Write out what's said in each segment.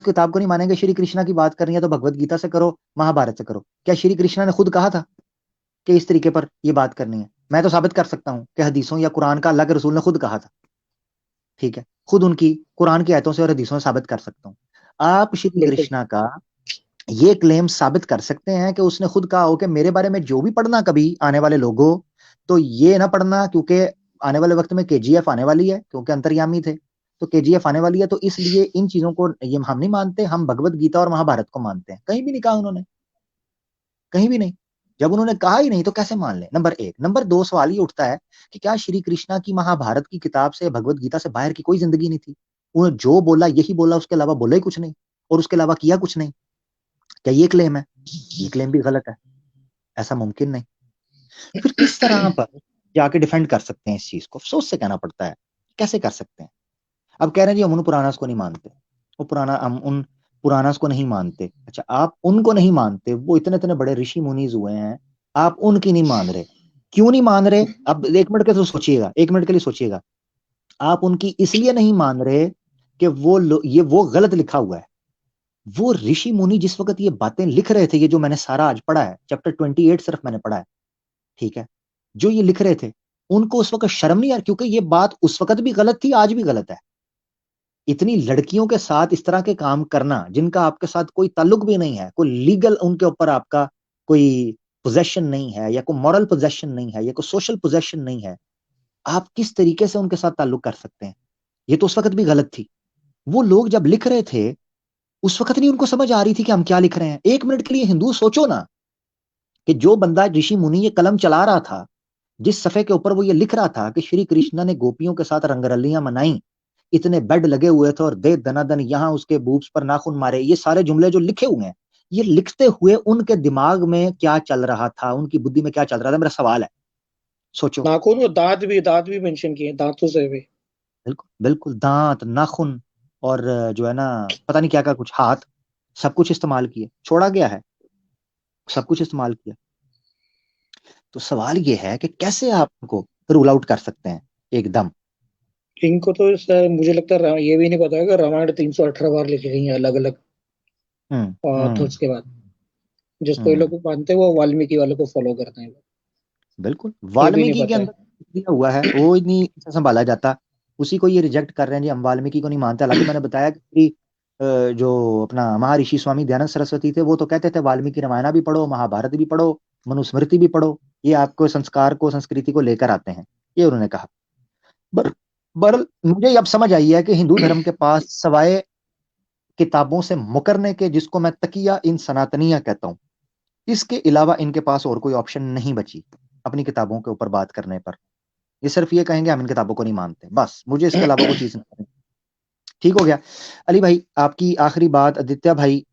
किताब को नहीं मानेंगे, श्री कृष्णा की बात करनी है तो भगवत गीता से करो, महाभारत से करो। क्या श्री कृष्णा ने खुद कहा था कि इस तरीके पर ये बात करनी है? मैं तो साबित कर सकता हूं कि हदीसों या कुरान का अल्लाह के रसूल ने खुद कहा था। ठीक है, खुद उनकी कुरान की आयतों से और हदीसों से साबित कर सकता हूं। आप श्री बिल्कुल। कृष्णा का ये क्लेम साबित कर सकते हैं कि उसने खुद कहा हो कि मेरे बारे में जो भी पढ़ना कभी आने वाले लोगों, तो ये ना पढ़ना, क्योंकि आने वाले वक्त में केजीएफ आने वाली है, क्योंकि अंतर्यामी थे, तो केजीएफ आने वाली है, तो इसलिए इन चीजों को ये हम नहीं मानते, हम भगवत गीता और महाभारत को मानते हैं। कहीं भी नहीं कहा उन्होंने, कहीं भी नहीं। जब उन्होंने कहा ही नहीं तो कैसे मान ले? नंबर एक। नंबर दो, सवाल ये उठता है कि क्या श्री कृष्णा की महाभारत की किताब से, भगवत गीता से बाहर की कोई जिंदगी नहीं थी? उन्होंने जो बोला यही बोला, उसके अलावा बोला ही कुछ नहीं, और उसके अलावा किया कुछ नहीं। क्या ये क्लेम है? ये क्लेम भी गलत है, ऐसा मुमकिन नहीं। फिर किस तरह पर जाके डिफेंड कर सकते हैं इस चीज को? अफसोस से कहना पड़ता है, कैसे कर सकते हैं? अब कह रहे हैं जी हम उन पुरानास को नहीं मानते, वो पुराना, हम उन पुरानास को नहीं मानते। अच्छा, आप उनको नहीं मानते, वो इतने इतने बड़े ऋषि मुनीज हुए हैं, आप उनकी नहीं मान रहे। क्यों नहीं मान रहे? अब एक मिनट के तो सोचिएगा, एक मिनट के लिए सोचिएगा। आप उनकी इसलिए नहीं मान रहे कि ये वो गलत लिखा हुआ है। वो ऋषि मुनि जिस वक्त ये बातें लिख रहे थे, ये जो मैंने सारा आज पढ़ा है, चैप्टर 28 सिर्फ मैंने पढ़ा है, ठीक है, जो ये लिख रहे थे, उनको उस वक्त शर्म नहीं आ रही? क्योंकि ये बात उस वक्त भी गलत थी, आज भी गलत है। इतनी लड़कियों के साथ इस तरह के काम करना, जिनका आपके साथ कोई ताल्लुक भी नहीं है, कोई लीगल उनके ऊपर आपका कोई पोजेशन नहीं है, या कोई मॉरल पोजेशन नहीं है, या कोई सोशल पोजेशन नहीं है, आप किस तरीके से उनके साथ ताल्लुक कर सकते हैं? ये तो उस वक्त भी गलत थी। वो लोग जब लिख रहे थे, उस वक्त नहीं उनको समझ आ रही थी कि हम क्या लिख रहे हैं? एक मिनट के लिए हिंदू सोचो ना, कि जो बंदा ऋषि मुनि ये कलम चला रहा था, जिस सफ़े के ऊपर वो ये लिख रहा था कि श्री कृष्ण ने गोपियों के साथ रंगरलियां मनाई, इतने बेड लगे हुए थे और दे दनादन यहाँ उसके बूब्स पर नाखून मारे, ये सारे जुमले जो लिखे हुए हैं, ये लिखते हुए उनके दिमाग में क्या चल रहा था, उनकी बुद्धि में क्या चल रहा था? मेरा सवाल है, सोचो। नाखून और दांत भी मेंशन किए, दांतों से भी। बिल्कुल बिल्कुल, दांत, नाखून, और जो है ना, पता नहीं क्या क्या कुछ, हाथ, सब कुछ इस्तेमाल किए, छोड़ा गया है, सब कुछ इस्तेमाल किया। तो सवाल ये है कि कैसे आप उनको रूल आउट कर सकते हैं एकदम? इनको तो सर मुझे लगता है ये भी नहीं पता है कि रामायण 318 बार लिखी गई है अलग अलग हम्म हम्म ऑथर्स के बाद। जिसको ये हम्म लोग मानते हैं वो वाल्मीकि वाले को फॉलो करते हैं। बिल्कुल, ये भी नहीं वाल्मीकि के पता है। अंदर दिया हुआ है, वो ही नहीं संभाला जाता, उसी को ये रिजेक्ट कर रहे हैं जी, हम वाल्मीकि को नहीं मानते। हालांकि मैंने बताया कि जो अपना महर्षि स्वामी दयानंद सरस्वती थे, वो तो कहते थे वाल्मीकि रामायण भी पढ़ो, महाभारत भी पढ़ो, मनुस्मृति भी पढ़ो, ये आपको संस्कार को, संस्कृति को लेकर आते हैं, ये उन्होंने कहा। बर बर मुझे अब समझ आई है कि हिंदू धर्म के पास सवाए किताबों से मुकरने के, जिसको मैं तकिया इन सनातनिया कहता हूँ, इसके अलावा इनके पास और कोई ऑप्शन नहीं बची अपनी किताबों के ऊपर बात करने पर। ये सिर्फ ये कहेंगे हम इन किताबों को नहीं मानते, बस, मुझे इसके अलावा कोई चीज नहीं करनी। ठीक हो गया। अली भाई, आपकी आखिरी बात, आदित्य भाई,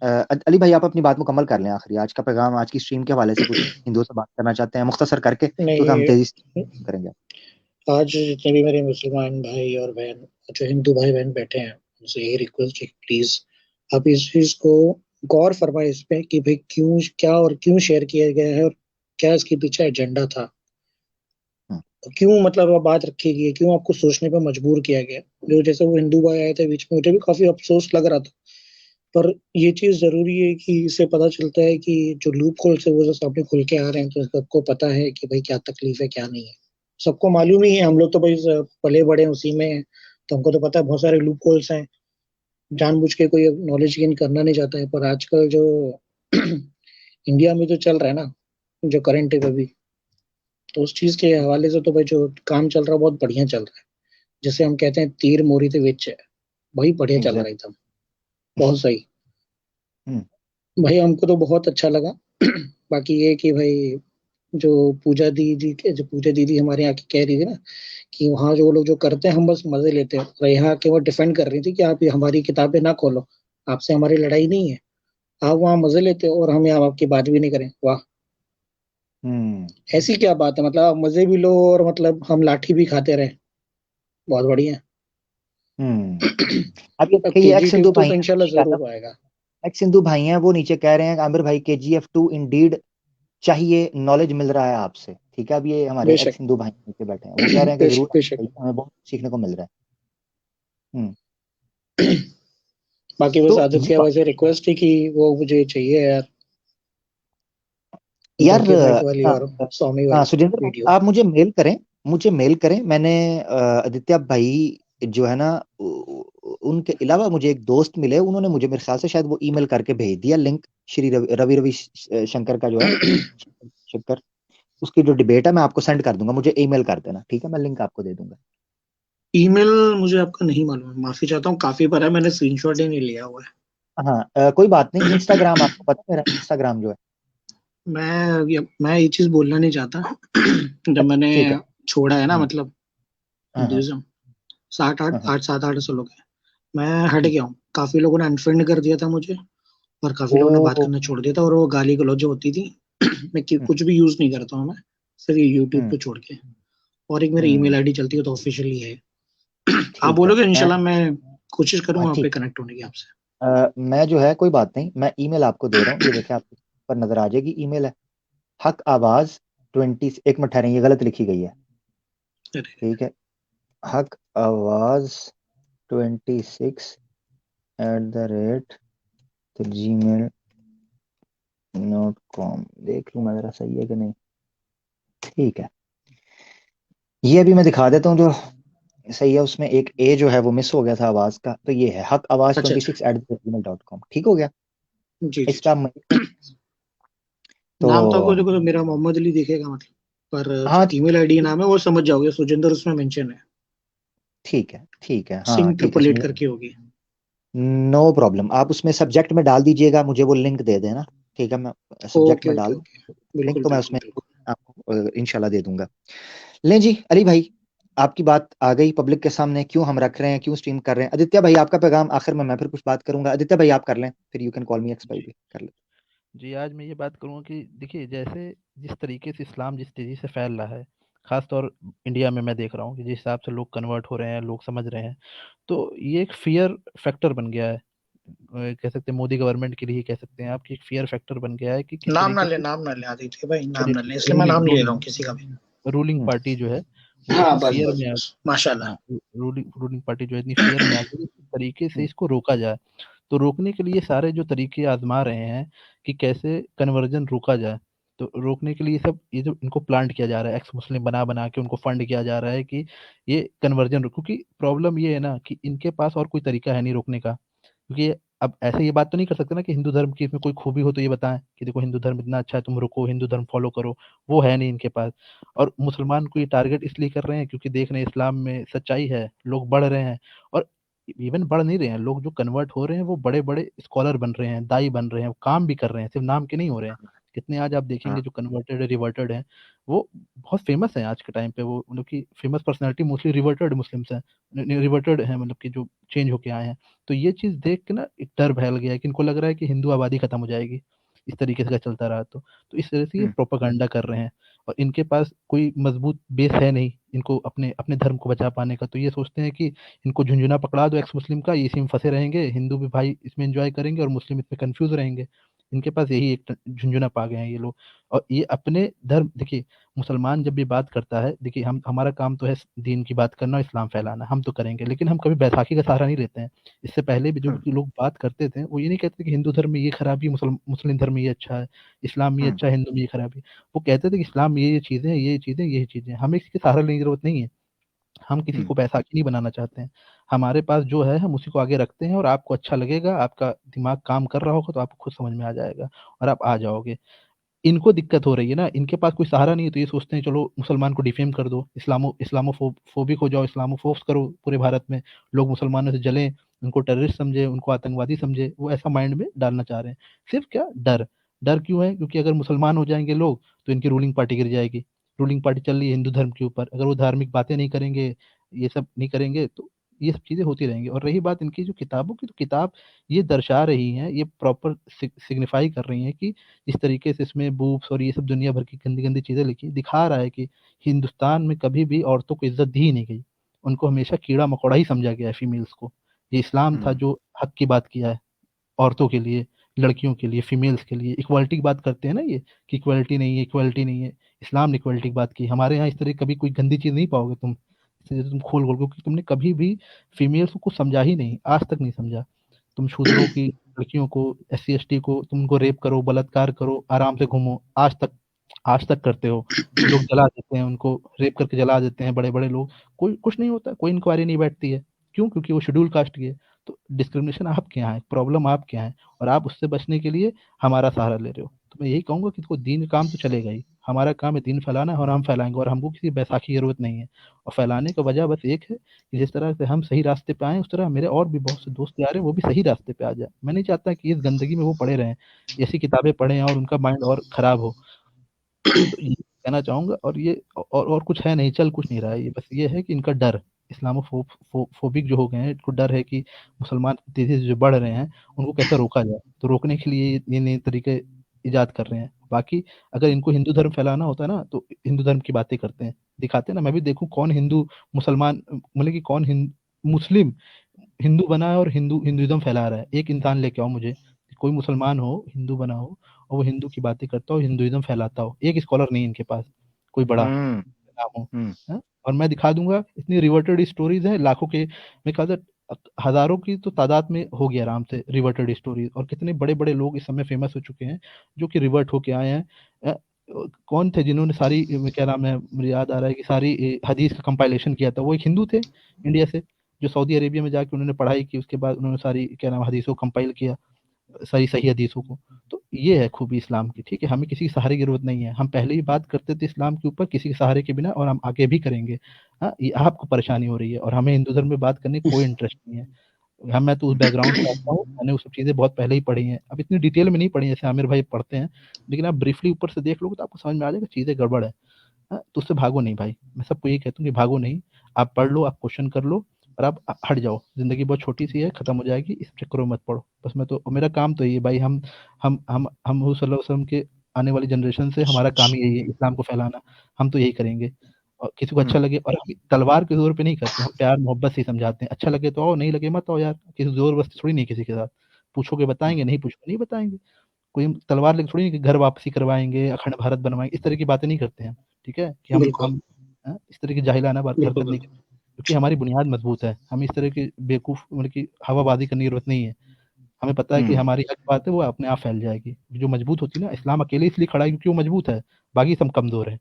अली भाई आप अपनी बात मुकम्मल कर लें, आखिरी आज का पैगाम, आज की स्ट्रीम के हवाले से कुछ हिंदुओं से बात करना चाहते हैं मुख्तसर करके, क्योंकि हम नहीं, तेजी से करेंगे। आज जितने भी मेरे मुसलमान भाई और बहन, जो हिंदू भाई बहन बैठे हैं, उनसे यही रिक्वेस्ट है कि प्लीज आप इस चीज को गौर फरमाए इस पे कि भाई क्यों, क्या और क्यों शेयर किया गया है, और क्या इसके पीछे एजेंडा था, हम्म, क्यों मतलब अब बात रखी गई है, क्यों आपको सोचने पर मजबूर किया गया। जो जैसे वो हिंदू भाई आए थे बीच में, मुझे भी काफी अफसोस लग रहा था। पर ये चीज जरूरी है कि इससे पता चलता है कि जो लूप होल से वो जो सामने खुल के आ रहे हैं, तो सबको पता है कि भाई क्या तकलीफ है क्या नहीं है। सबको मालूम ही है, हम लोग तो भाई पले बड़े हैं उसी में हैं, तो हमको तो पता है बहुत सारे लूप होल्स हैं। जानबूझ के कोई नॉलेज गेन करना नहीं चाहता है, पर आजकल जो इंडिया में जो चल रहा है ना, जो करंट है अभी, तो उस चीज के हवाले से तो भाई जो काम चल रहा है बहुत बढ़िया चल रहा है। जैसे हम कहते हैं तीर मोरी से विच है, भाई बढ़िया चल रहा है एग्जैक्ट। एकदम, बहुत सही। हम्म भाई हमको तो बहुत अच्छा लगा। बाकी ये कि भाई जो पूजा दीदी हमारे यहाँ की कह रही थी ना, कि वहाँ जो वो लोग जो करते हैं हम बस मजे लेते हैं, और यहाँ के वो डिफेंड कर रही थी कि आप ये हमारी किताबें ना खोलो, आपसे हमारी लड़ाई नहीं है, आप वहाँ मजे लेते हो और हम यहाँ आपकी बात भी नहीं करें। वाह, हम्म ऐसी क्या बात है, मतलब आप मजे भी लो और मतलब हम लाठी भी खाते रहे। बहुत बढ़िया। हम्म अब ये अब देखिए, ये एक्स KGF सिंधु तो भाई हैं, इंशाल्लाह जरूर आएगा। एक्स सिंधु भाई हैं, वो नीचे कह रहे हैं कि आमिर भाई KGF 2 इंडीड चाहिए, नॉलेज मिल रहा है आपसे। ठीक है, अब ये हमारे बेशक। एक्स हिंदू भाई नीचे बैठे हैं, वो कह रहे हैं कि बेशक जरूर आना बेशक। चाहिए, हमें बहुत सीखने को मिल रहा है। हम्म बाकी बस तो ये आदित्य वैसे रिक्वेस्ट थी कि वो मुझे चाहिए यार, यार डॉक्यूमेंट वाली और स्वामी वाली सुजेंद्र भाई, वीडियो। आप मुझे मेल करें। मैंने आदित्य भाई जो है ना, उनके अलावा मुझे एक दोस्त मिले, उन्होंने मुझे, मेरे ख्याल से शायद वो ईमेल करके भेज दिया लिंक। श्री रवि शंकर का जो है, शंकर, उसकी जो डिबेट है मैं आपको सेंड कर दूंगा, मुझे ईमेल कर देना, ठीक है? मैं लिंक आपको दे दूंगा। ईमेल मुझे आपका नहीं मालूम है, माफी चाहता हूँ, काफी बार है, मैंने स्क्रीनशॉट ही नहीं लिया हुआ हाँ, कोई बात नहीं। है। इंस्टाग्राम आपको पता है, मेरा इंस्टाग्राम जो है। मैं ये चीज बोलना नहीं चाहता। जब अच्छा, मैंने ठीक है। छोड़ा है ना, हम्म, मतलब हाँ हाँ हिंदुइज्म, सात आठ हाँ हाँ, आठ 7 8 सालों के मैं हट ठीक गया है। हूँ। काफी लोगों ने अनफ्रेंड कर दिया था मुझे, और काफी लोगों ने बात ओ, करना छोड़ दिया था, और वो गाली गलौज जो होती थी। मैं हम्म कुछ भी यूज नहीं करता हूँ मैं, सिर्फ यूट्यूब हम्म पे छोड़ के। और एक मेरी ईमेल हम्म, आईडी चलती है, तो ऑफिशियली है। आप ठीक है। बोलोगे, मैं, इंशाल्लाह मैं कोशिश हाँ करूंगा वहाँ पे ठीक है। कनेक्ट होने की आपसे। मैं जो है, कोई बात नहीं, मैं ईमेल आपको दे रहा हूँ, ये देखिए आपको पर नजर आ जाएगी। ईमेल है हक आवाज 20, एक मिनट ठहरें, ये गलत लिखी गई है। अरे, ठीक है, हक आवाज 26 @, तो gmail.com। देख लूँ मैं जरा, सही है कि नहीं। ठीक है, ये अभी मैं दिखा देता हूँ जो सही है। उसमें एक ए जो है वो मिस हो गया था आवाज का, तो ये है हक आवाज अच्छा ट्वेंटी अच्छा। Six at gmail.com। ठीक हो गया जी जी इसका जी। तो। नाम तो आपको देखो, तो मेरा मोहम्मद अली दिखेगा मतलब, पर जो हाँ ईमेल आईडी नाम है वो समझ जाओगे, सुजिंदर उसमें मेंशन है। ठीक है, ठीक है, हाँ सिंह ठीक है, ट्रिपल एट मुझे करके होगी। No problem. आप उसमें सब्जेक्ट में डाल दीजिएगा, मुझे वो लिंक दे देना। ठीक है, मैं सब्जेक्ट ओके में ओके डाल ओके। लिंक, बिल्कुल तो मैं बिल्कुल उसमें बिल्कुल। आपको इंशाल्लाह दे दूंगा। लें जी अली भाई, आपकी बात आ गई पब्लिक के सामने, क्यों हम रख रहे हैं, क्यों स्ट्रीम कर रहे हैं। आदित्य भाई, आपका पैगाम आखिर में, मैं फिर कुछ बात करूंगा। आदित्य भाई आप कर लें, फिर you can call me x भाई जी भी कर ले। जी, आज मैं ये बात करूँगा कि देखिए, जैसे जिस तरीके से इस्लाम जिस तेज़ी से फैल रहा है, ख़ास तौर इंडिया में मैं देख रहा हूँ कि जिस हिसाब से लोग कन्वर्ट हो रहे हैं, लोग समझ रहे हैं, तो ये एक फ़ियर फैक्टर बन गया है। कह सकते हैं मोदी गवर्नमेंट के लिए ही कह सकते हैं आप कि एक फ़ियर फैक्टर बन गया है कि किस नाम ना तरीके ले, से नाम ना ले आदित्य भाई, नाम चलिए ना ठीक ले, है, इसलिए मैं नाम नहीं ले रहा हूँ किसी का भी। रूलिंग हम्म पार्टी जो है, वो हाँ इतनी बस फ़ियर बस में आ, बस, माशाल्लाह। हाँ, रूलिंग रूलिंग पार्टी जो है इतनी फ़ियर में आ गई, इस तरीके से हम्म इसको रोका जाए। तो रोकने के लिए सारे जो तरीके आज़मा रहे हैं कि कैसे कन्वर्जन रोका जाए। तो रोकने के लिए सब ये जो इनको प्लांट किया जा रहा है, एक्स मुस्लिम बना-बना के उनको फंड किया जा रहा है कि ये कन्वर्जन रो, क्योंकि प्रॉब्लम ये है ना कि इनके पास और कोई तरीका है नहीं रोकने का। क्योंकि अब ऐसे ये बात तो नहीं कर सकते ना कि हिंदू धर्म की इसमें कोई खूबी हो तो ये बताएँ कि देखो हिंदू धर्म इतना अच्छा है, तुम रुको, हिंदू धर्म फ़ॉलो करो। वो है नहीं इनके पास। और मुसलमान को ये टारगेट इसलिए कर रहे हैं क्योंकि देख रहे हैं इस्लाम में सच्चाई है, लोग बढ़ रहे हैं। और इवन बढ़ नहीं रहे हैं, लोग जो कन्वर्ट हो रहे हैं वो बड़े-बड़े स्कॉलर बन रहे हैं, दाई बन रहे हैं, काम भी कर रहे हैं, सिर्फ़ नाम के नहीं हो रहे हैं। कितने आज आप देखेंगे हाँ जो कन्वर्टेड है, रिवर्टेड हैं, वो बहुत फ़ेमस हैं आज के टाइम पे, वो मतलब कि famous personality mostly reverted Muslims हैं। रिवर्टेड हैं, मतलब कि जो चेंज होके आए हैं। तो ये चीज़ देख के ना एक डर फैल गया है कि इनको लग रहा है कि हिंदू आबादी खत्म हो जाएगी, इस तरीके से अगर चलता रहा तो। तो इस तरह से ये हम्म प्रोपेगेंडा कर रहे हैं। और इनके पास कोई मजबूत बेस है नहीं इनको अपने अपने धर्म को बचा पाने का, तो ये सोचते हैं कि इनको झुंझुना पकड़ा दो एक्स मुस्लिम का, ये इसी में फंसे रहेंगे, हिंदू भी भाई इसमें एंजॉय करेंगे और मुस्लिम इसमें कंफ्यूज रहेंगे। इनके पास यही एक झुंझुना पा गए हैं ये लोग। और ये अपने धर्म, देखिए मुसलमान जब भी बात करता है, देखिए हम, हमारा काम तो है दीन की बात करना, इस्लाम फैलाना, हम तो करेंगे, लेकिन हम कभी बैसाखी का सहारा नहीं लेते हैं। इससे पहले भी जो हम्म भी लोग बात करते थे वो ये नहीं कहते कि हिंदू धर्म में ये खराबी है, मुस्लिम धर्म में ये अच्छा है, इस्लाम में ये हम्म अच्छा है, हिंदू में ये खराबी है। वो कहते थे कि इस्लाम में ये चीज़ें, ये चीज़ें, ये चीज़ें, हमें किसी का सहारा लेने की ज़रूरत नहीं है। हम किसी हम्म को बैसाखी नहीं बनाना चाहते हैं। हमारे पास जो है हम उसी को आगे रखते हैं, और आपको अच्छा लगेगा, आपका दिमाग काम कर रहा होगा तो आपको खुद समझ में आ जाएगा और आप आ जाओगे। इनको दिक्कत हो रही है ना, इनके पास कोई सहारा नहीं है, तो ये सोचते हैं चलो मुसलमान को डिफेम कर दो, इस्लामोफोबिक हो जाओ, इस्लामोफोब्स करो पूरे भारत में, लोग मुसलमानों से जलें, उनको टेररिस्ट समझे, उनको आतंकवादी समझे, वो ऐसा माइंड में डालना चाह रहे हैं। सिर्फ क्या डर, डर क्यों है? क्योंकि अगर मुसलमान हो जाएंगे लोग तो इनकी रूलिंग पार्टी गिर जाएगी। रूलिंग पार्टी चल रही है हिंदू धर्म के ऊपर, अगर वो धार्मिक बातें नहीं करेंगे, ये सब नहीं करेंगे, तो ये सब चीज़ें होती रहेंगी। और रही बात इनकी जो किताबों की, तो किताब ये दर्शा रही हैं, ये प्रॉपर सिग्निफाई कर रही हैं कि इस तरीके से इसमें बूब्स और ये सब दुनिया भर की गंदी-गंदी चीज़ें लिखी, दिखा रहा है कि हिंदुस्तान में कभी भी औरतों को इज़्ज़त दी ही नहीं गई। उनको हमेशा कीड़ा-मकोड़ा ही समझा गया है फीमेल्स को। ये इस्लाम था हम्म जो हक की बात किया है औरतों के लिए, लड़कियों के लिए, फीमेल्स के लिए। इक्वालिटी की बात करते हैं ना ये, कि इक्वालिटी नहीं है, इक्वालिटी नहीं है। इस्लाम ने इक्वालिटी की बात की। हमारे यहाँ इस तरह की कभी कोई गंदी चीज़ नहीं पाओगे तुम, इसे तुम खोल-खोल, क्योंकि तुमने कभी भी फीमेल्स को कुछ समझा ही नहीं, आज तक नहीं समझा। तुम शूद्रों की लड़कियों को, SC ST को तुम उनको रेप करो, बलात्कार करो, आराम से घूमो, आज तक करते हो। लोग जला देते हैं उनको, रेप करके जला देते हैं बड़े बड़े लोग, कोई कुछ नहीं होता, कोई इंक्वायरी नहीं बैठती है। क्यों? क्योंकि वो शेड्यूल कास्ट की है। तो डिस्क्रिमिनेशन आपके यहाँ है, प्रॉब्लम आपके यहाँ है, और आप उससे बचने के लिए हमारा सहारा ले रहे हो। तो मैं यही कहूंगा कि कोई दीन काम तो चलेगा ही, हमारा काम है दीन फैलाना, और हम फैलाएंगे, और हमको किसी बैसाखी की जरूरत नहीं है। और फैलाने का वजह बस एक है कि जिस तरह से हम सही रास्ते पे आए, उस तरह मेरे और भी बहुत से दोस्त यार हैं, वो भी सही रास्ते पे आ जाए। मैं नहीं चाहता कि इस गंदगी में वो पड़े रहें, ऐसी किताबें पढ़ें और उनका माइंड और खराब हो। तो ये कहना चाहूंगा, और ये और कुछ है नहीं, चल कुछ नहीं रहा है, ये बस ये है कि इनका डर, फोबिक जो हो गए हैं, इनको डर है कि मुसलमान तेजी से जो बढ़ रहे हैं उनको कैसे रोका जाए। तो रोकने के लिए ये नए तरीके इजाद कर रहे हैं। बाकी अगर इनको हिंदू धर्म फैलाना होता है ना, तो हिंदू धर्म की बातें करते हैं, दिखाते हैं ना, मैं भी देखूं कौन हिंदू मुसलमान, मतलब कि कौन मुस्लिम हिंदू बना है और हिंदुइज्म फैला रहा है। एक इंसान लेके आओ मुझे, कोई मुसलमान हो, हिंदू बना हो, और वो हिंदू की बातें करता हो, हिंदुइज्म फैलाता हो। एक स्कॉलर नहीं है इनके पास, कोई बड़ा हम्म। नाम हो। हम्म। हाँ? और मैं दिखा दूंगा, इतनी रिवर्टेड स्टोरीज है, लाखों के, मैं कहता हजारों की तो तादाद में होगी आराम से रिवर्टेड स्टोरीज। और कितने बड़े बड़े लोग इस समय फेमस हो चुके हैं जो कि रिवर्ट होके आए हैं। अ, कौन थे जिन्होंने सारी, क्या नाम है, मुझे याद आ रहा है कि सारी हदीस का कंपाइलेशन किया था, वो एक हिंदू थे इंडिया से, जो सऊदी अरेबिया में जाके उन्होंने पढ़ाई की, उसके बाद उन्होंने सारी, क्या नाम, हदीसों को कंपाइल किया, सही सही हदीसों को। तो ये है खूबी इस्लाम की, ठीक है, हमें किसी के सहारे की जरूरत नहीं है। हम पहले ही बात करते थे इस्लाम के ऊपर किसी के सहारे के बिना, और हम आगे भी करेंगे। हाँ, ये आपको परेशानी हो रही है, और हमें हिंदू धर्म में बात करने की कोई इंटरेस्ट नहीं है। मैं तो उस बैकग्राउंड से आता हूँ, मैंने वो सब चीज़ें बहुत पहले ही पढ़ी हैं, अब इतनी डिटेल में नहीं पढ़ी जैसे आमिर भाई पढ़ते हैं, लेकिन आप ब्रीफली ऊपर से देख लोगे तो आपको समझ में आ जाएगा चीज़ें गड़बड़ है। हाँ, तो उससे भागो नहीं भाई, मैं सबको यही कहता हूँ कि भागो नहीं, आप पढ़ लो, आप क्वेश्चन कर लो, और आप हट जाओ। जिंदगी बहुत छोटी सी है, खत्म हो जाएगी, इस चक्करों में मत पड़ो। बस मैं तो, मेरा काम तो ये है भाई, हम हुजूर सल्लल्लाहु अलैहि वसल्लम के आने वाली जनरेशन से, हमारा काम ही यही है इस्लाम को फैलाना। हम तो यही करेंगे, और किसी को अच्छा हम्म। लगे, और हम तलवार के जोर पे नहीं करते, हम प्यार मोहब्बत से ही समझाते हैं। अच्छा लगे तो आओ, नहीं लगे मत आओ यार, किसी जोर बस्ती थोड़ी नहीं किसी के साथ। पूछोगे बताएंगे, नहीं पूछोगे नहीं बताएंगे। कोई हम तलवार लेके थोड़ी नहीं कि घर वापसी करवाएंगे, अखंड भारत बनवाएंगे, इस तरह की बातें नहीं करते हैं हम। ठीक है, कि बिल्कुल, हम इस तरह की जाहिलाना बात बिल्कुल, हरकत नहीं बिल्कुल। करते, क्योंकि हमारी बुनियाद मजबूत है। हम इस तरह की बेवकूफ, मतलब कि हवाबाजी करने की जरूरत नहीं है। हमें पता है कि हम्म। हमारी हक बात है वो अपने आप फैल जाएगी। जो मजबूत होती है ना, इस्लाम अकेले इसलिए खड़ा है क्योंकि वो मजबूत है, बाकी सब कमजोर है।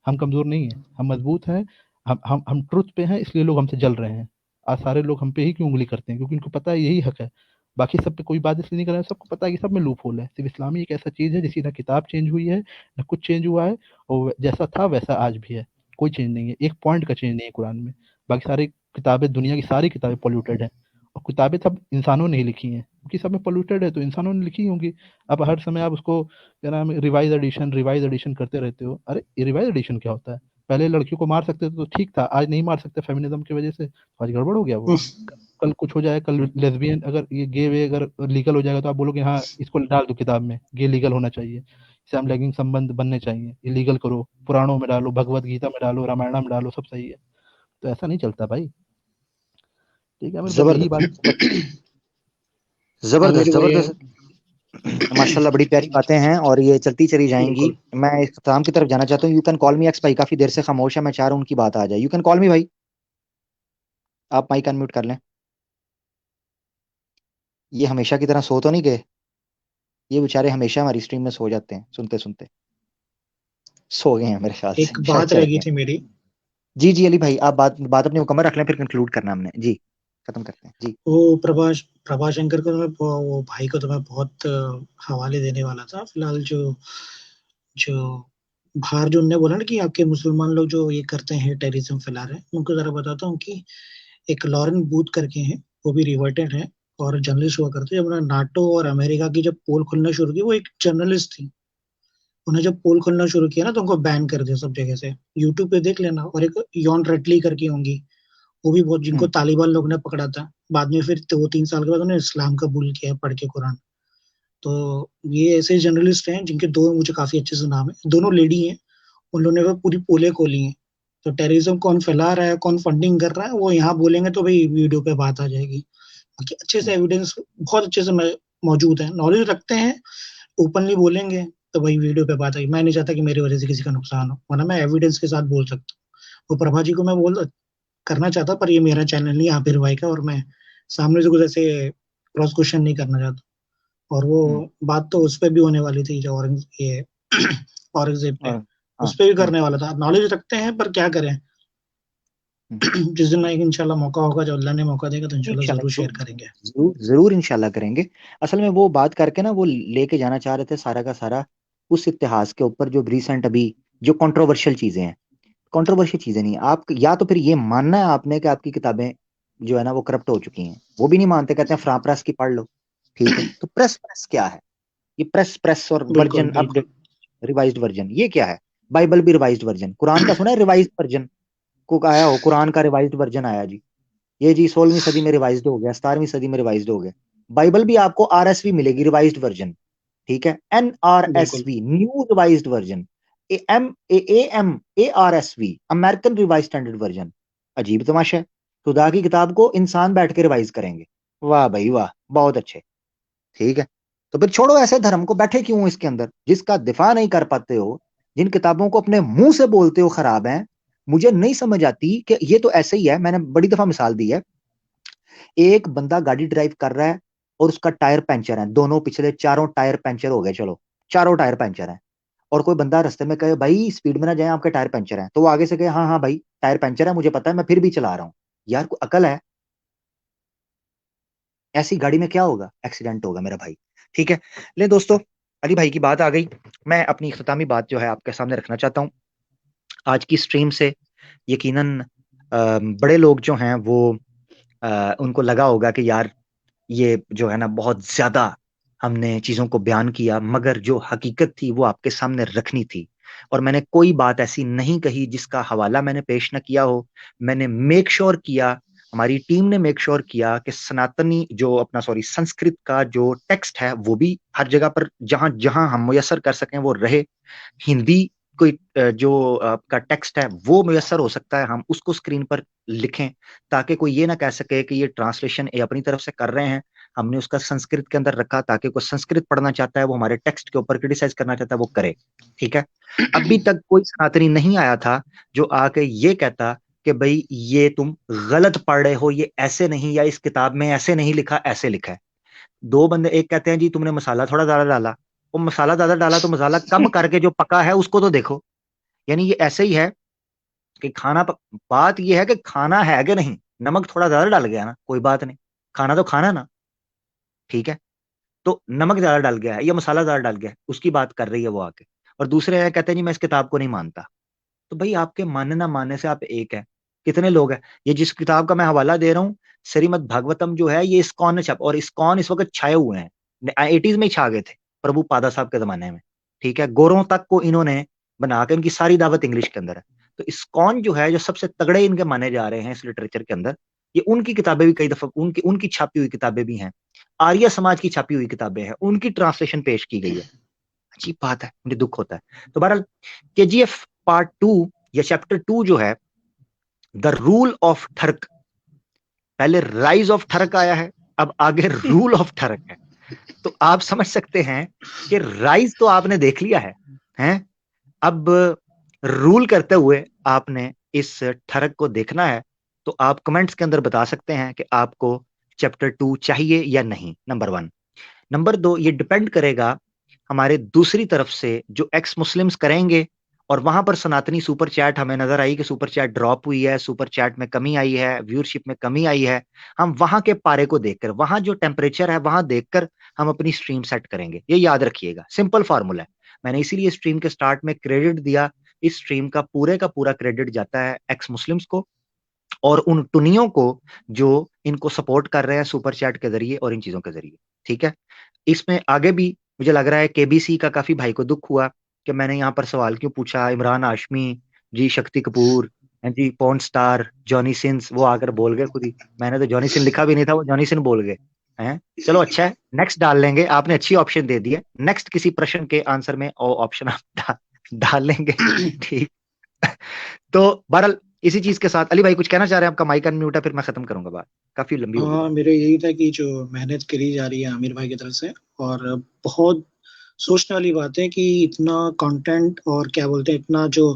हम कमजोर नहीं है, हम मजबूत हैं। हम ट्रुथ पे हैं, इसलिए लोग हमसे जल रहे हैं। आज सारे लोग हम पे ही क्यों उंगली करते हैं? क्योंकि उनको पता है यही हक है। बाकी सब पे कोई बात इसलिए नहीं कर रहे हैं, सबको पता है कि सब में लूप होल है। सिर्फ इस्लामी एक ऐसा चीज है जिसकी ना किताब चेंज हुई है, ना कुछ चेंज हुआ है, और जैसा था वैसा आज भी है। कोई चेंज नहीं है, एक पॉइंट का चेंज नहीं है कुरान में। बाकी सारी किताबें, दुनिया की सारी किताबें पॉल्यूटेड है, और किताबें सब इंसानों ने ही लिखी हैं, क्योंकि सब में पोल्यूटेड है तो इंसानों ने लिखी होंगी। अब हर समय आप उसको, क्या नाम है, रिवाइज एडिशन करते रहते हो। अरे ये रिवाइज एडिशन क्या होता है? पहले लड़कियों को मार सकते थे तो ठीक था, आज नहीं मार सकते फेमिनिज्म की वजह से, तो आज गड़बड़ हो गया वो। कल कुछ हो जाए, कल लेस्बियन, अगर ये गे वे अगर लीगल हो जाएगा तो आप बोलोगे हाँ इसको डाल दो किताब में, गे लीगल होना चाहिए, सैम लैंगिक संबंध बनने चाहिए, ये लीगल करो, पुराणों में डालो, भगवत गीता में डालो, रामायण में डालो, सब सही है। तो ऐसा नहीं चलता भाई। ठीक है, मेरे बस यही बात। जबरदस्त। जबरदस्त आमिर भाई, जबरदस्त। माशाल्लाह, बड़ी प्यारी बातें हैं और ये चलती चली जाएंगी। बिल्कुल। मैं इख्तिताम की तरफ जाना चाहता हूँ। You can call me x भाई काफी देर से खामोश है, मैं चाह रहा हूँ उनकी बात आ जाए। यू कैन कॉल मी भाई, आप माइक अनम्यूट कर लें। ये हमेशा की तरह सो तो नहीं गए? ये बेचारे हमेशा हमारी स्ट्रीम में सो जाते हैं सुनते सुनते। सो गए हैं मेरे ख्याल से, एक शायद बात चढ़ रह गई गए। थी मेरी। जी जी अली भाई, आप बात बात अपनी मुकम्मल रख लें, फिर कंक्लूड करना हमने जी, खत्म करते हैं जी। वो प्रभाशंकर को तो मैं, वो भाई को तो मैं बहुत हवाले देने वाला था। फिलहाल जो जो बाहर जो उनने बोला ना कि आपके मुसलमान लोग जो ये करते हैं, टेररिज्म फैला रहे हैं, उनको जरा बताता हूँ कि एक लॉरेन बूथ करके हैं, वो भी रिवर्टेड है और जर्नलिस्ट हुआ करते हैं। जब उन्होंने नाटो और अमेरिका की जब पोल खुलना शुरू की, वो एक जर्नलिस्ट थी। उन्हें जब पोल खुलना शुरू किया ना, तो उनको बैन कर दिया सब जगह से। यूट्यूब पे देख लेना। और एक यॉन रेटली करके होंगी, वो भी बहुत, जिनको हम्म। तालिबान लोग ने पकड़ा था। बाद में फिर 2-3 साल के बाद उन्होंने इस्लाम कबूल किया पढ़ के कुरान। तो ये ऐसे जर्नलिस्ट हैं जिनके दो मुझे काफी अच्छे से नाम है, दोनों लेडी हैं। उन लोगों ने वो पूरी पोले खोली हैं। तो टेररिज्म कौन फैला रहा है, कौन फंडिंग कर रहा है, वो यहाँ बोलेंगे तो भाई वीडियो पे बात आ जाएगी। बाकी अच्छे से हम्म। एविडेंस बहुत अच्छे से मौजूद है, नॉलेज रखते हैं, ओपनली बोलेंगे तो भाई वीडियो पे बात आएगी। मैं नहीं चाहता कि मेरी वजह से किसी का नुकसान हो, वरना मैं एविडेंस के साथ बोल सकता हूँ। वो प्रभा जी को मैं बोल करना चाहता, पर ये मेरा चैनल नहीं, आबिर भाई का, और मैं सामने से कुछ ऐसे क्रॉस क्वेश्चन नहीं करना चाहता। और वो बात तो उस पर भी होने वाली थी जो औरंगजेब पे, उस पर भी करने वाला था। नॉलेज रखते हैं पर क्या करें। जिस दिन एक इंशाल्लाह मौका होगा, जब अल्लाह ने मौका देगा तो इंशाल्लाह जरूर शेयर करेंगे। जरूर इंशाल्लाह करेंगे। असल में वो बात करके ना वो लेके जाना चाह रहे थे सारा का सारा उस इतिहास के ऊपर जो रिसेंट अभी जो कंट्रोवर्शियल चीजें हैं। कंट्रोवर्शियल चीजें नहीं, आप या तो फिर ये मानना है आपने कि आपकी किताबें जो है ना वो करप्ट हो चुकी हैं, वो भी नहीं मानते, कहते हैं फ्रा प्रेस की पढ़ लो। ठीक है, तो प्रेस क्या है? ये प्रेस और वर्जन अपडेट रिवाइज्ड वर्जन ये क्या है? बाइबल भी रिवाइज्ड वर्जन, कुरान का सुना है रिवाइज्ड वर्जन को आया हो, कुरान का रिवाइज्ड वर्जन आया जी, ये जी 16वीं सदी में रिवाइज्ड हो गया, 17वीं सदी में रिवाइज्ड हो गया। बाइबल भी आपको आरएसवी मिलेगी रिवाइज्ड वर्जन, ठीक है, NRSV new revised version, ARSV American revised standard version. अजीब तमाशा है, खुदा की किताब को इंसान बैठ के रिवाइज करेंगे, वाह भाई वाह, बहुत अच्छे। ठीक है, तो फिर छोड़ो ऐसे धर्म को, बैठे क्यों इसके अंदर जिसका दिफा नहीं कर पाते हो, जिन किताबों को अपने मुंह से बोलते हो खराब है। मुझे नहीं समझ आती कि ये तो ऐसे ही है, मैंने बड़ी दफा मिसाल दी है, एक बंदा गाड़ी ड्राइव कर रहा है और उसका टायर पंचर है, दोनों पिछले चारों टायर पंचर हो गए, चलो चारों टायर पंचर है, और कोई बंदा रास्ते में कहे भाई स्पीड में ना जाए आपके टायर पंचर है, तो वो आगे से कहे हाँ हाँ भाई टायर पंचर है मुझे पता है मैं फिर भी चला रहा हूं। यार कोई अकल है? ऐसी गाड़ी में क्या होगा? एक्सीडेंट होगा मेरा भाई। ठीक है, ले दोस्तों, अली भाई की बात आ गई, मैं अपनी इख्तितामी बात जो है आपके सामने रखना चाहता हूँ। आज की स्ट्रीम से यकीनन बड़े लोग जो हैं वो उनको लगा होगा कि यार ये जो है ना बहुत ज्यादा हमने चीजों को बयान किया, मगर जो हकीकत थी वो आपके सामने रखनी थी, और मैंने कोई बात ऐसी नहीं कही जिसका हवाला मैंने पेश न किया हो। मैंने मेक श्योर किया, हमारी टीम ने मेक श्योर किया कि सनातनी जो अपना संस्कृत का जो टेक्स्ट है वो भी हर जगह पर जहां जहां हम मुयसर कर सकें वो रहे। हिंदी कोई जो आपका टेक्स्ट है वो मुयसर हो सकता है हम उसको स्क्रीन पर लिखें, ताकि कोई ये ना कह सके कि ये ट्रांसलेशन ये अपनी तरफ से कर रहे हैं, हमने उसका संस्कृत के अंदर रखा ताकि कोई संस्कृत पढ़ना चाहता है वो हमारे टेक्स्ट के ऊपर क्रिटिसाइज करना चाहता है वो करे। ठीक है, अभी तक कोई सनातनी नहीं आया था जो आके ये कहता कि भाई ये तुम गलत पढ़ रहे हो, ये ऐसे नहीं, या इस किताब में ऐसे नहीं लिखा ऐसे लिखा है। दो बंदे, एक कहते हैं जी तुमने मसाला थोड़ा ज्यादा डाला, वो मसाला ज्यादा डाला तो मसाला कम करके जो पका है उसको तो देखो। यानी ये ऐसे ही है कि बात ये है कि खाना है कि नहीं, नमक थोड़ा ज्यादा डाल गया ना कोई बात नहीं, खाना तो खाना ना। ठीक है, तो नमक ज्यादा डाल गया है या मसाला ज्यादा डाल गया है उसकी बात कर रही है वो आके, और दूसरे है कहते हैं जी मैं इस किताब को नहीं मानता। तो भाई आपके मानने ना मानने से आप एक है, कितने लोग हैं? ये जिस किताब का मैं हवाला दे रहा हूँ श्रीमद् भागवतम जो है ये इस्कॉन ने छाप, और इस्कॉन इस वक्त छाए हुए हैं, 80s में ही छा गए थे प्रभु पादा साहब के जमाने में। ठीक है, गोरों तक को इन्होंने बना के, इनकी सारी दावत इंग्लिश के अंदर है। तो इस्कॉन जो है जो सबसे तगड़े इनके माने जा रहे हैं इस लिटरेचर के अंदर, ये उनकी किताबें भी कई दफा उनकी उनकी छापी हुई किताबें भी हैं, आर्य समाज की छापी हुई किताबें हैं, उनकी ट्रांसलेशन पेश की गई है। अजीब बात है, मुझे दुख होता है। तो बहरहाल केजीएफ पार्ट 2 या चैप्टर 2 जो है द रूल ऑफ ठर्क, पहले राइज ऑफ ठर्क आया है, अब आगे रूल ऑफ ठर्क है। तो आप समझ सकते हैं कि राइज तो आपने देख लिया है? अब रूल करते हुए आपने इस ठर्क को देखना है। तो आप कमेंट्स के अंदर बता सकते हैं कि आपको चैप्टर 2 चाहिए या नहीं, नंबर 1। नंबर 2, ये डिपेंड करेगा हमारे दूसरी तरफ से जो एक्स मुस्लिम्स करेंगे, और वहां पर सनातनी सुपर चैट हमें नजर आई कि सुपर चैट ड्रॉप हुई है, सुपर चैट में कमी आई है, व्यूअरशिप में कमी आई है। हम वहां के पारे को देखकर, वहां जो टेम्परेचर है वहां देखकर हम अपनी स्ट्रीम सेट करेंगे, ये याद रखिएगा, सिंपल फार्मूला है। मैंने इसीलिए स्ट्रीम के स्टार्ट में क्रेडिट दिया, इस स्ट्रीम का पूरा क्रेडिट जाता है एक्स मुस्लिम्स को और उन टुनियों को जो इनको सपोर्ट कर रहे हैं सुपर चैट के जरिए और इन चीजों के जरिए। ठीक है, इसमें आगे भी मुझे लग रहा है केबीसी का काफी भाई को दुख हुआ कि मैंने यहाँ पर सवाल क्यों पूछा, इमरान हाशमी जी, शक्ति कपूर जी, पॉर्न स्टार जॉनी सिंस, वो आकर बोल गए खुद ही, मैंने तो जॉनी सिन लिखा भी नहीं था, वो जॉनी सिन बोल गए हैं। चलो अच्छा है, नेक्स्ट डाल लेंगे, आपने अच्छी ऑप्शन दे दी है, नेक्स्ट किसी प्रश्न के आंसर में ऑप्शन आप डाल लेंगे। ठीक, तो बहरहाल इसी चीज के साथ अली भाई कुछ कहना चाह रहे हैं? आपका माइक अनम्यूट है, फिर मैं खत्म करूंगा बात, काफी लंबी हो गई। हाँ, मेरे यही था कि जो मेहनत करी जा रही है आमिर भाई की तरफ से, और बहुत सोचने वाली बात है कि इतना कंटेंट और क्या बोलते हैं इतना जो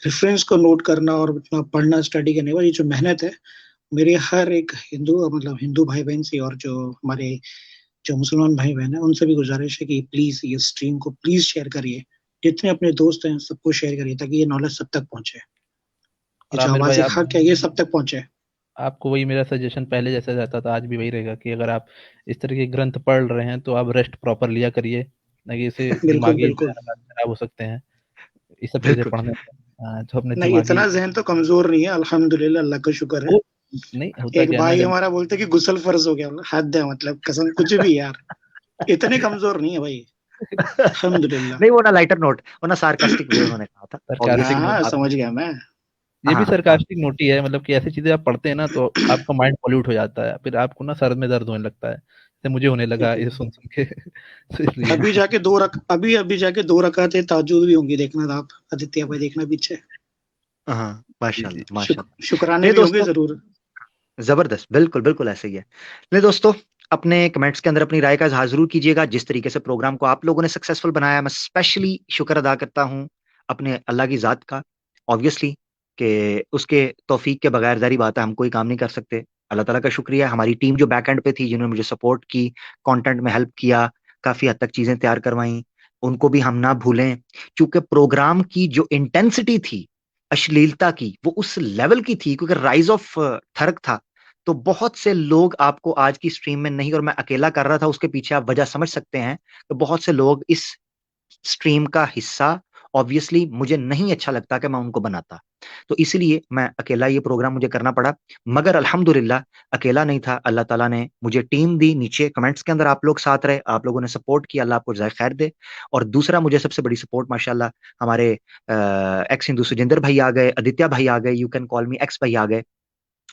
रेफरेंस को नोट करना और इतना पढ़ना स्टडी करने वाली जो मेहनत है, मेरे हर एक हिंदू भाई बहन से और जो मुसलमान भाई बहन है उनसे भी गुजारिश है कि प्लीज ये स्ट्रीम को प्लीज शेयर करिए, जितने अपने दोस्त हैं सबको शेयर करिए ताकि ये नॉलेज सब तक पहुंचे, ये और जो आमिर भाई, आवाज आप हक है ये सब तक पहुंचे। आपको वही मेरा सजेशन पहले जैसा रहता था, आज भी वही रहेगा कि अगर आप इस तरह के ग्रंथ पढ़ रहे हैं तो आप रेस्ट प्रॉपर लिया करिए, ताकि इससे बिल्कुल दिमागी बिल्कुल। खराब हो सकते हैं ये सब चीज़ें बिल्कुल। पढ़ने से। तो अपने नहीं, दिमागी इतना जहन तो कमजोर नहीं है, अल्हम्दुलिल्लाह, अल्लाह का शुक्र है। वो नहीं होता एक क्या है ना, भाई जब हमारा बोलते कि गुस्ल फर्ज हो गया, हद है, मतलब कसम कुछ भी यार, इतने कमजोर नहीं है भाई, अल्हम्दुलिल्लाह। नहीं, वो ना लाइटर नोट, वो ना सार्कास्टिक वे उन्होंने कहा था, सरकास्टिक ऑब्वियसली। नोट, हाँ समझ गया मैं। ये भी हाँ हाँ। सरकास्टिक नोट ही है, मतलब कि ऐसी चीजें आप पढ़ते हैं ना तो आपका माइंड पॉल्यूट हो जाता है, फिर आपको ना सर में दर्द होने लगता है, जैसे मुझे होने लगा ये सुन सुन के तो इसलिए। अभी जाके 2 रकातें ताज्जुद भी होंगी, देखना आप आदित्य भाई, देखना पीछे, हाँ, जी जी। माशाल्लाह माशाल्लाह। शुक्राने नहीं भी होंगे दोस्तों, जरूर। जबरदस्त, बिल्कुल बिल्कुल ऐसे ही है। नहीं दोस्तों, अपने कमेंट्स के अंदर अपनी राय का इजहार जरूर कीजिएगा। जिस तरीके से प्रोग्राम को आप लोगों ने सक्सेसफुल बनाया, मैं स्पेशली शुक्र अदा करता हूँ अपने अल्लाह की जात का, ऑब्वियसली, कि उसके तौफीक के बगैर जारी बात है हम कोई काम नहीं कर सकते। अल्लाह ताला का शुक्रिया, हमारी टीम जो बैक एंड पे थी, जिन्होंने मुझे सपोर्ट की, कंटेंट में हेल्प किया, काफी हद तक चीजें तैयार करवाई, उनको भी हम ना भूलें। क्योंकि प्रोग्राम की जो इंटेंसिटी थी अश्लीलता की, वो उस लेवल की थी, क्योंकि राइज ऑफ थर्क था। तो बहुत से लोग आपको आज की स्ट्रीम में नहीं, और मैं अकेला कर रहा था, उसके पीछे आप वजह समझ सकते हैं। तो बहुत से लोग इस स्ट्रीम का हिस्सा, ऑब्वियसली मुझे नहीं अच्छा लगता कि मैं उनको बनाता, तो इसलिए मैं अकेला ये प्रोग्राम मुझे करना पड़ा। मगर अल्हम्दुलिल्लाह अकेला नहीं था, अल्लाह ताला ने मुझे टीम दी। नीचे कमेंट्स के अंदर आप लोग साथ रहे, आप लोगों ने सपोर्ट किया, अल्लाह आपको जज़ाए खैर दे। और दूसरा, मुझे सबसे बड़ी सपोर्ट माशाल्लाह हमारे एक्स हिंदू सुजिंदर भाई आ गए, आदित्य भाई आ गए, you can call me x भाई आ गए,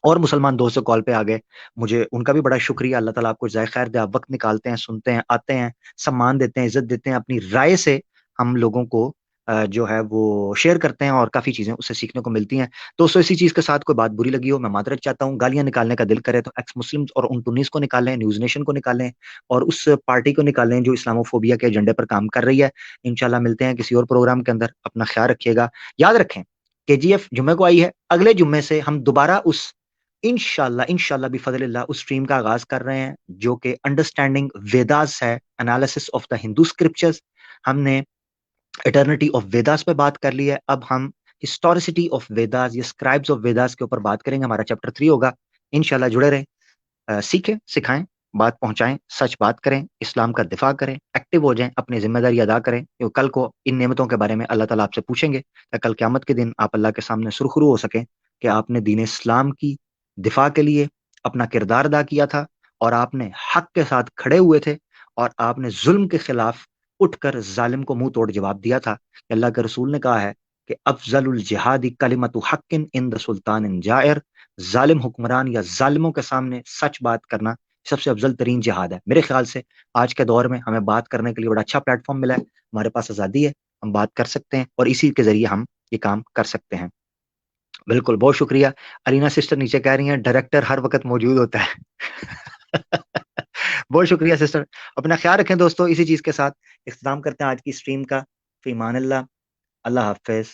और मुसलमान दोस्त कॉल पे आ गए। मुझे उनका भी बड़ा शुक्रिया, अल्लाह ताला आपको जाए खैर दे। आप वक्त निकालते हैं, सुनते हैं, आते हैं, सम्मान देते हैं, इज्जत देते हैं, अपनी राय से हम लोगों को जो है वो शेयर करते हैं, और काफी चीजें उससे सीखने को मिलती हैं। दोस्तों, इसी चीज के साथ कोई बात बुरी लगी हो, मैं मादरत चाहता हूँ। गालियां निकालने का दिल करे तो एक्स मुस्लिम और उन टुनीस को निकालें, न्यूज नेशन को निकालें, और उस पार्टी को निकालें जो इस्लामोफोबिया के एजेंडे पर काम कर रही है। इंशाल्लाह मिलते हैं किसी और प्रोग्राम के अंदर। अपना ख्याल रखिएगा। याद रखें, केजीएफ जुम्मे को आई है, अगले जुम्मे से हम दोबारा उस इंशाल्लाह इंशाल्लाह बिफज़लिल्लाह उस स्ट्रीम का आगाज कर रहे हैं, जो कि अंडरस्टैंडिंग वेदास है, analysis of the Hindu scriptures. हमने इटर्निटी ऑफ वेदास पे बात कर ली है, अब हम हिस्टोरिसिटी ऑफ वेदास या स्क्राइब्स ऑफ वेदास के ऊपर बात करेंगे। हमारा चैप्टर 3 होगा। इंशाल्लाह जुड़े रहें, सीखें, सिखाएं, बात पहुंचाएं, सच बात करें, इस्लाम का दिफा करें, एक्टिव हो जाएं, अपनी जिम्मेदारी अदा करें, क्योंकि कल को इन नेमतों के बारे में अल्लाह ताला आपसे पूछेंगे, ताकि कल क़यामत के दिन आप अल्लाह के सामने सुरखरू हो सकें कि आपने दीन इस्लाम की दिफा के लिए अपना किरदार अदा किया था, और आपने हक के साथ खड़े हुए थे, और आपने जुल्म के खिलाफ उठकर जालिम को मुंह तोड़ जवाब दिया था। अल्लाह के रसूल ने कहा है कि अफजलुल जिहादी कलिमतु हक्किन इंद सुल्तानिन जायर, जालिम हुक्मरान या जालिमों के सामने सच बात करना सबसे अफजल तरीन जिहाद है। मेरे ख्याल से आज के दौर में हमें बात करने के लिए बड़ा अच्छा प्लेटफॉर्म मिला है, हमारे पास आज़ादी है, हम बात कर सकते हैं, और इसी के जरिए हम ये काम कर सकते हैं। बिल्कुल, बहुत शुक्रिया। अलीना सिस्टर नीचे कह रही हैं डायरेक्टर हर वक्त मौजूद होता है। बहुत शुक्रिया सिस्टर। अपना ख्याल रखें दोस्तों। इसी चीज के साथ इख्तिताम करते हैं आज की स्ट्रीम का। फीमान अल्लाह, अल्लाह हाफिज।